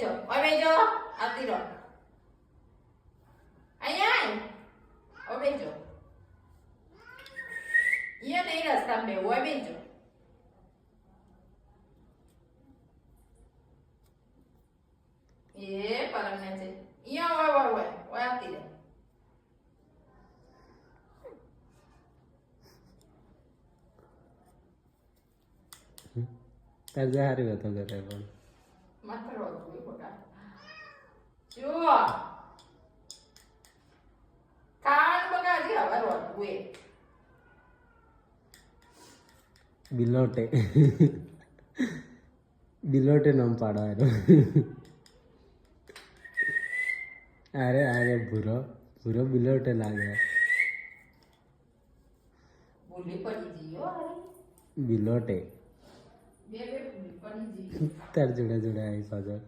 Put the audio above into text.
જો હવે જો આવતી રહો અહીંયા હવે જો ये नहीं रास्ता में वो भी जो ये परमने से यहाँ वो आती है તાર જહારી હતો ઘરે પણ માત્ર રોજ બોટા જો કાન બગાડી હવે રોજ વે બિલોટે બિલોટે નામ પાડવાનું અરે અરે ભૂરો ભૂરો બિલોટે લાગે બોલી પડી જીયો અરે બિલોટે બે બે બોલી પડી જીયો તાર જોડે જોડે આવી પાછળ